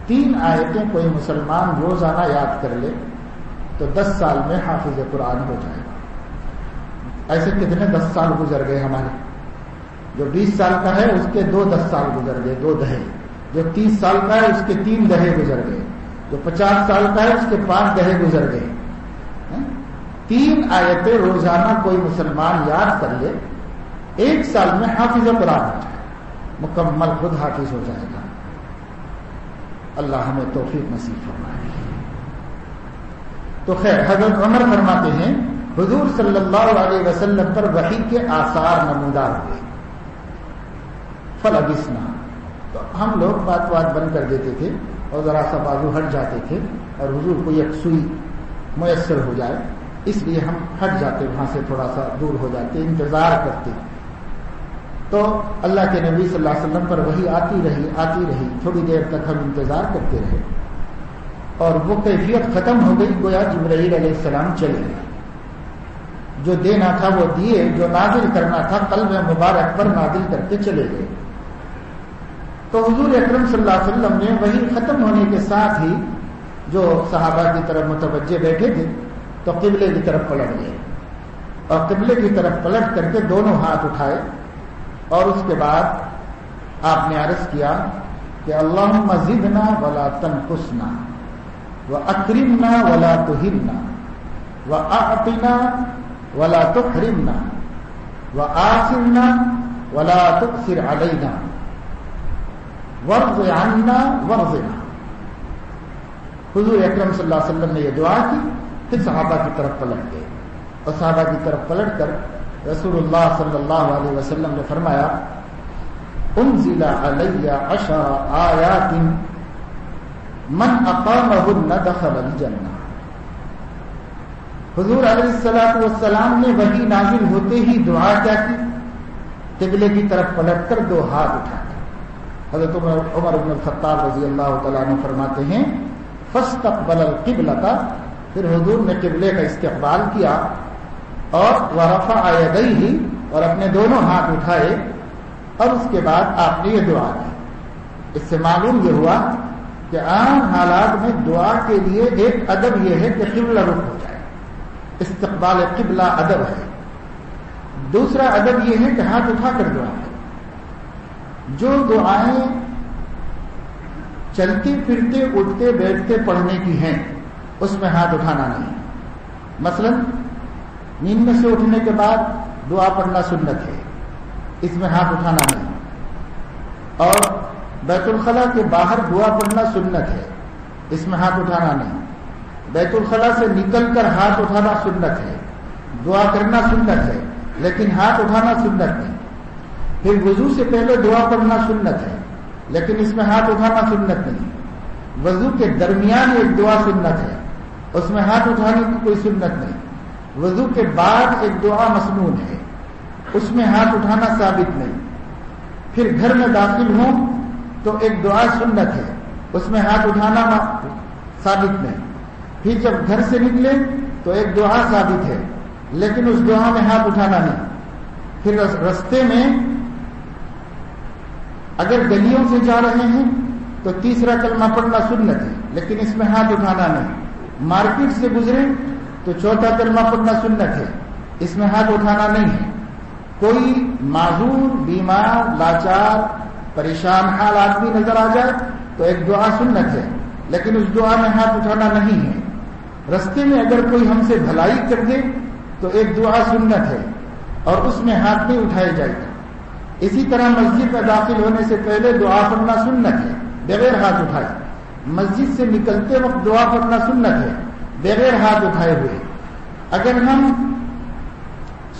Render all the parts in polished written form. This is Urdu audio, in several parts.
3 آیتیں کوئی مسلمان روزانہ یاد کر لے تو 10 سال میں حافظ قرآن ہو جائے گا۔ ایسے کتنے 10 سال گزر گئے ہمارے؟ جو 20 سال کا ہے اس کے 10 سال گزر گئے، 2 دہے۔ جو 30 سال کا ہے اس کے 3 دہے گزر گئے۔ جو 50 سال کا ہے اس کے 5 دہے گزر گئے۔ 3 آیتیں روزانہ کوئی مسلمان یاد کر لے، 1 سال میں حافظ قرآن ہو جائے، مکمل خود حافظ ہو جائے گا۔ اللہ ہمیں توفیق نصیب فرمائے۔ تو خیر، حضرت عمر فرماتے ہیں حضور صلی اللہ علیہ وسلم پر وحی کے آثار نمودار ہوئے، فلبسنا، تو ہم لوگ بات بند کر دیتے تھے اور ذرا سا بازو ہٹ جاتے تھے اور حضور کو یک سوئی میسر ہو جائے، اس لیے ہم ہٹ جاتے، وہاں سے تھوڑا سا دور ہو جاتے، انتظار کرتے۔ تو اللہ کے نبی صلی اللہ علیہ وسلم پر وحی آتی رہی، تھوڑی دیر تک ہم انتظار کرتے رہے اور وہ کیفیت ختم ہو گئی، گویا جبرائیل علیہ السلام چلے گئے، جو دینا تھا وہ دیے، جو نازل کرنا تھا قلب مبارک پر نازل کر کے چلے گئے۔ تو حضور اکرم صلی اللہ علیہ وسلم نے وحی ختم ہونے کے ساتھ ہی جو صحابہ کی طرف متوجہ بیٹھے تھے تو قبلے کی طرف پلٹ گئے، اور قبلے کی طرف پلٹ کر کے دونوں ہاتھ اٹھائے، اور اس کے بعد آپ نے عرض کیا کہ اللہم زدنا ولا تنقصنا واکرمنا ولا تہنا واعطنا ولا تحرمنا وآثرنا ولا تؤثر علینا وارض عنا وارضنا۔ حضور اکرم صلی اللہ علیہ وسلم نے یہ دعا کی، پھر صحابہ کی طرف پلٹ گئے، اور صحابہ کی طرف پلٹ کر رسول اللہ صلی اللہ علیہ وسلم نے فرمایا انزل علی 10 آیات من اقامہن دخل الجنہ۔ حضور علیہ السلام نے وحی نازل ہوتے ہی دعا کیا کی؟ قبلے کی طرف پلٹ کر 2 ہاتھ اٹھا کر۔ حضرت عمر بن الخطاب رضی اللہ تعالیٰ عنہ فرماتے ہیں فاستقبل القبلۃ، پھر حضور نے قبلے کا استقبال کیا اور ورفع یدیہ، اور اپنے دونوں ہاتھ اٹھائے، اور اس کے بعد آپ نے یہ دعا کی۔ اس سے معلوم یہ ہوا کہ عام حالات میں دعا کے لیے ایک ادب یہ ہے کہ قبلہ رخ ہو جائے، استقبال قبلہ ادب ہے۔ دوسرا ادب یہ ہے کہ ہاتھ اٹھا کر دعا کرے۔ جو دعائیں چلتے پھرتے اٹھتے بیٹھتے پڑھنے کی ہیں اس میں ہاتھ اٹھانا نہیں۔ مثلا نیند میں سے اٹھنے کے بعد دعا پڑھنا سنت ہے، اس میں ہاتھ اٹھانا نہیں۔ اور بیت الخلاء کے باہر دعا پڑھنا سنت ہے، اس میں ہاتھ اٹھانا نہیں۔ بیت الخلاء سے نکل کر ہاتھ اٹھانا سنت ہے، دعا کرنا سنت ہے، لیکن ہاتھ اٹھانا سنت نہیں۔ پھر وضو سے پہلے دعا پڑھنا سنت ہے، لیکن اس میں ہاتھ اٹھانا سنت نہیں۔ وضو کے درمیان ایک دعا سنت ہے، اس میں ہاتھ اٹھانے کی کوئی سنت نہیں۔ وضو کے بعد ایک دعا مسنون ہے، اس میں ہاتھ اٹھانا ثابت نہیں۔ پھر گھر میں داخل ہوں تو ایک دعا سنت ہے، اس میں ہاتھ اٹھانا ثابت نہیں۔ پھر جب گھر سے نکلے تو ایک دعا ثابت ہے، لیکن اس دعا میں ہاتھ اٹھانا نہیں۔ پھر رستے میں اگر گلیوں سے جا رہے ہیں تو تیسرا کلمہ پڑھنا سنت ہے، لیکن اس میں ہاتھ اٹھانا نہیں۔ مارکیٹ سے گزرے تو چوتھا کلمہ پڑھنا سنت ہے، اس میں ہاتھ اٹھانا نہیں ہے۔ کوئی معذور، بیمار، لاچار، پریشان حال آدمی نظر آ جائے تو ایک دعا سنت ہے، لیکن اس دعا میں ہاتھ اٹھانا نہیں ہے۔ رستے میں اگر کوئی ہم سے بھلائی کر دے تو ایک دعا سنت ہے اور اس میں ہاتھ نہیں اٹھائے جائے گا۔ اسی طرح مسجد میں داخل ہونے سے پہلے دعا پڑھنا سنت ہے بغیر ہاتھ اٹھائے۔ مسجد سے نکلتے وقت دعا پڑھنا سنت ہے بغیر ہاتھ اٹھائے ہوئے۔ اگر ہم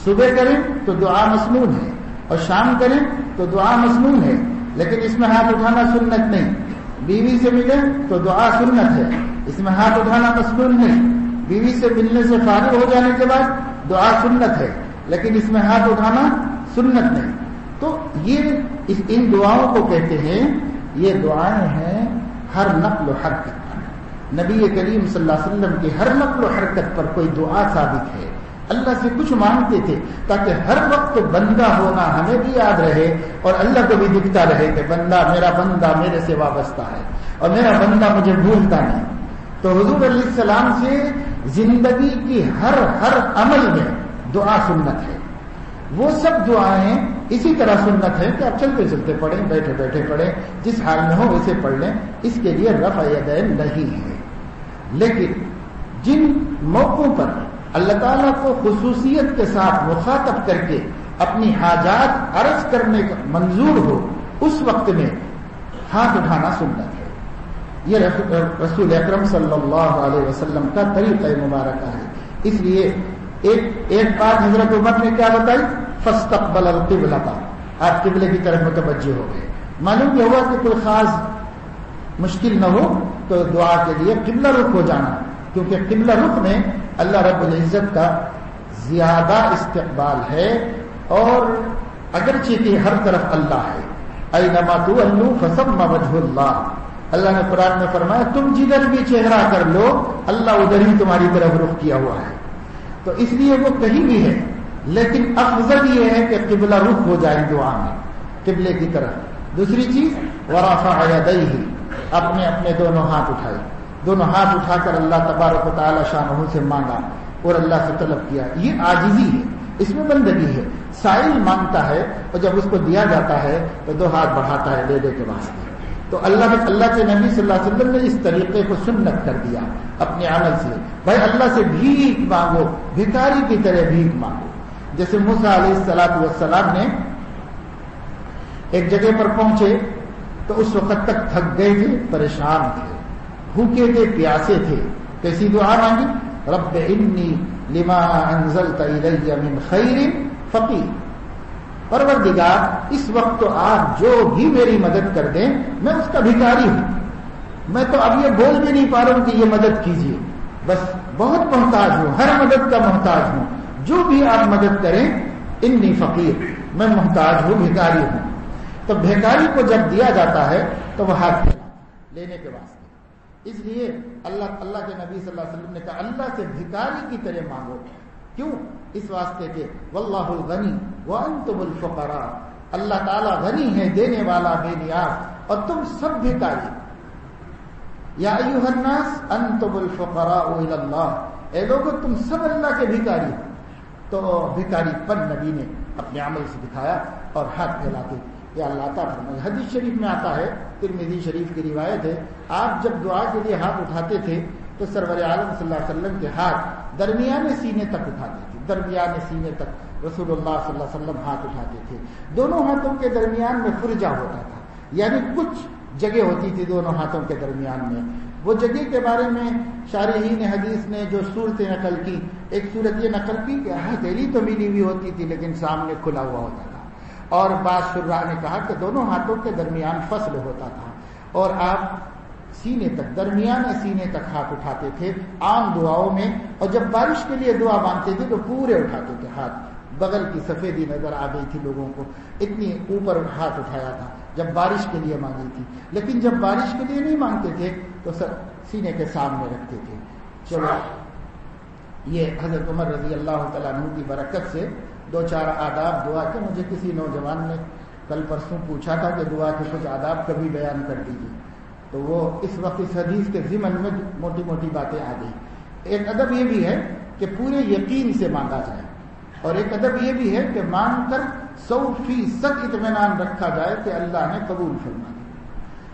صبح کریں تو دعا مسنون ہے، اور شام کریں تو دعا مسنون ہے، لیکن اس میں ہاتھ اٹھانا سنت نہیں۔ بیوی سے ملے تو دعا سنت ہے، اس میں ہاتھ اٹھانا مسنون نہیں۔ بیوی سے ملنے سے فارغ ہو جانے کے بعد دعا سنت ہے، لیکن اس میں ہاتھ اٹھانا سنت نہیں۔ تو یہ ان دعاؤں کو کہتے ہیں، یہ دعائیں ہیں ہر نقل و حرکت پر۔ نبی کریم صلی اللہ علیہ وسلم کی ہر نقل و حرکت پر کوئی دعا ثابت ہے، اللہ سے کچھ مانگتے تھے تاکہ ہر وقت بندہ ہونا ہمیں بھی یاد رہے اور اللہ کو بھی دکھتا رہے کہ میرا بندہ میرے سے وابستہ ہے اور میرا بندہ مجھے بھولتا نہیں. تو حضور علیہ السلام سے زندگی کی ہر عمل میں دعا سنت ہے. وہ سب دعائیں اسی طرح سنت ہے کہ آپ چلتے چلتے پڑھیں, بیٹھے بیٹھے پڑھیں, جس حال میں ہو ویسے پڑھ لیں. اس کے لیے رفع یدین نہیں ہے. لیکن جن موقعوں پر اللہ تعالیٰ کو خصوصیت کے ساتھ مخاطب کر کے اپنی حاجات عرض کرنے کا منظور ہو, اس وقت میں ہاتھ اٹھانا سنت ہے. یہ رسول اکرم صلی اللہ علیہ وسلم کا طریقہ مبارکہ ہے. اس لیے ایک بات حضرت عمر نے کیا بتائی, فاستقبل القبلۃ, آپ قبلے کی طرف متوجہ ہو گئے. معلوم یہ ہوا کہ کوئی خاص مشکل نہ ہو تو دعا کے لیے قبلہ رخ ہو جانا, کیونکہ قبلہ رخ میں اللہ رب العزت کا زیادہ استقبال ہے, اور اگرچہ کہ ہر طرف اللہ ہے. اینما تولوا فثم وجہ اللہ, اللہ نے قرآن میں فرمایا تم جدھر بھی چہرہ کر لو اللہ ادھر ہی تمہاری طرف رخ کیا ہوا ہے. تو اس لیے وہ کہیں بھی ہے, لیکن افضل یہ ہے کہ قبلہ رخ ہو جائے دعا میں قبلے کی طرف. دوسری چیز ورفع یدیہ, اپنے دونوں ہاتھ اٹھائے, دونوں ہاتھ اٹھا کر اللہ تبارک و تعالی شانہ سے مانگا اور اللہ سے طلب کیا. یہ عاجزی ہے, اس میں بندگی ہے. سائل مانگتا ہے اور جب اس کو دیا جاتا ہے تو دو ہاتھ بڑھاتا ہے دے کے واسطے. تو اللہ کے نبی صلی اللہ علیہ وسلم نے اس طریقے کو سنت کر دیا اپنے عمل سے. بھائی اللہ سے بھیک مانگو, بھکاری کی طرح بھیک مانگو. جیسے موسیٰ علیہ السلام نے ایک جگہ پر پہنچے تو اس وقت تک تھک گئے تھے, پریشان تھے, بھوکے تھے, پیاسے تھے. کیسی دعا مانگی, رب انی لما انزلت الی من خیر فقیر, پروردگار اس وقت تو آپ جو بھی میری مدد کر دیں میں اس کا بھکاری ہوں. میں تو اب یہ بول بھی نہیں پا رہا ہوں کہ یہ مدد کیجیے, بس بہت محتاج ہوں, ہر مدد کا محتاج ہوں. جو بھی آپ مدد کریں انی فقیر, میں محتاج ہوں, بھکاری ہوں. تو بھکاری کو جب دیا جاتا ہے تو وہ ہاتھ لینے کے واسطے. اس لیے اللہ کے نبی صلی اللہ علیہ وسلم نے کہا اللہ سے بھکاری کی طرح مانگو. کیوں؟ اس واسطے کہ واللہ الغنی وانتم الفقراء, اللہ تعالیٰ غنی ہے, دینے والا, بے نیاز, اور تم سب بھکاری. یا ایھا الناس انتم الفقراء الی اللہ, اے لوگو تم سب اللہ کے بھکاری ہو. تو بھکاری پن نبی نے اپنے عمل سے دکھایا اور ہاتھ پھیلاتے یا اللہ عطا فرمائے. حدیث شریف میں آتا ہے, ترمذی شریف کی روایت ہے, آپ جب دعا کے لیے ہاتھ اٹھاتے تھے تو سرور عالم صلی اللہ علیہ وسلم کے ہاتھ درمیانے سینے تک اٹھاتے تھے. درمیانے سینے تک رسول اللہ صلی اللہ علیہ وسلم ہاتھ اٹھاتے تھے. دونوں ہاتھوں کے درمیان میں فرجہ ہوتا تھا, یعنی کچھ جگہ ہوتی تھی دونوں ہاتھوں کے درمیان میں. وہ جگہ کے بارے میں شارحین حدیث نے جو صورتیں نقل کی, ایک صورت یہ نقل کی کہ ہتھیلی تو ملی ہوئی ہوتی تھی لیکن سامنے کھلا ہوا ہوتا تھا, اور بعض شراح نے کہا کہ دونوں ہاتھوں کے درمیان فصل ہوتا تھا اور آپ سینے تک, درمیانے سینے تک ہاتھ اٹھاتے تھے عام دعاؤں میں. اور جب بارش کے لیے دعا مانگتے تھے تو پورے اٹھاتے تھے ہاتھ, بغل کی سفیدی نظر آ گئی تھی لوگوں کو, اتنی اوپر ہاتھ اٹھایا تھا جب بارش کے لیے مانگی تھی. لیکن جب بارش کے لیے نہیں مانگتے تھے تو سینے کے سامنے رکھتے تھے. چلو یہ حضرت عمر رضی اللہ تعالیٰ عنہ کی برکت سے دو چار آداب دعا کے. مجھے کسی نوجوان نے کل پرسوں پوچھا تھا کہ دعا کے کچھ آداب کبھی بیان کر دیجیے, تو وہ اس وقت اس حدیث کے ضمن میں موٹی موٹی باتیں آ گئی. ایک ادب یہ بھی ہے کہ پورے یقین سے مانگا جائے, اور ایک ادب یہ بھی ہے کہ مانگ کر 100% اطمینان رکھا جائے کہ اللہ نے قبول فرما دیا.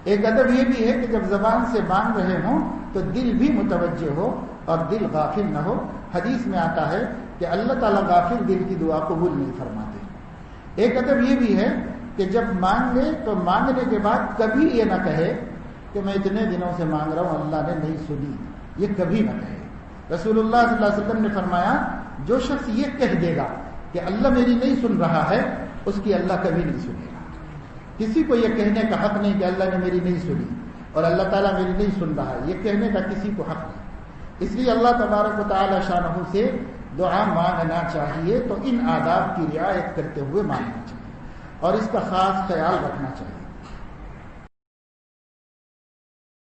ایک ادب یہ بھی ہے کہ جب زبان سے مانگ رہے ہوں تو دل بھی متوجہ ہو اور دل غافل نہ ہو. حدیث میں آتا ہے کہ اللہ تعالیٰ غافل دل کی دعا قبول نہیں فرماتے. ایک ادب یہ بھی ہے کہ جب مانگ لے تو مانگنے کے بعد کبھی یہ نہ کہے کہ میں اتنے دنوں سے مانگ رہا ہوں اللہ نے نہیں سنی, یہ کبھی نہ کہے. رسول اللہ صلی اللہ علیہ وسلم نے فرمایا جو شخص یہ کہہ دے گا کہ اللہ میری نہیں سن رہا ہے, اس کی اللہ کبھی نہیں سنے گا. کسی کو یہ کہنے کا حق نہیں کہ اللہ نے میری نہیں سنی اور اللہ تعالیٰ میری نہیں سن رہا ہے, یہ کہنے کا کسی کو حق نہیں. اس لیے اللہ تبارک و تعالی شانہ سے دعا مانگنا چاہیے تو ان آداب کی رعایت کرتے ہوئے مانگنا چاہیے اور اس کا خاص خیال رکھنا چاہیے.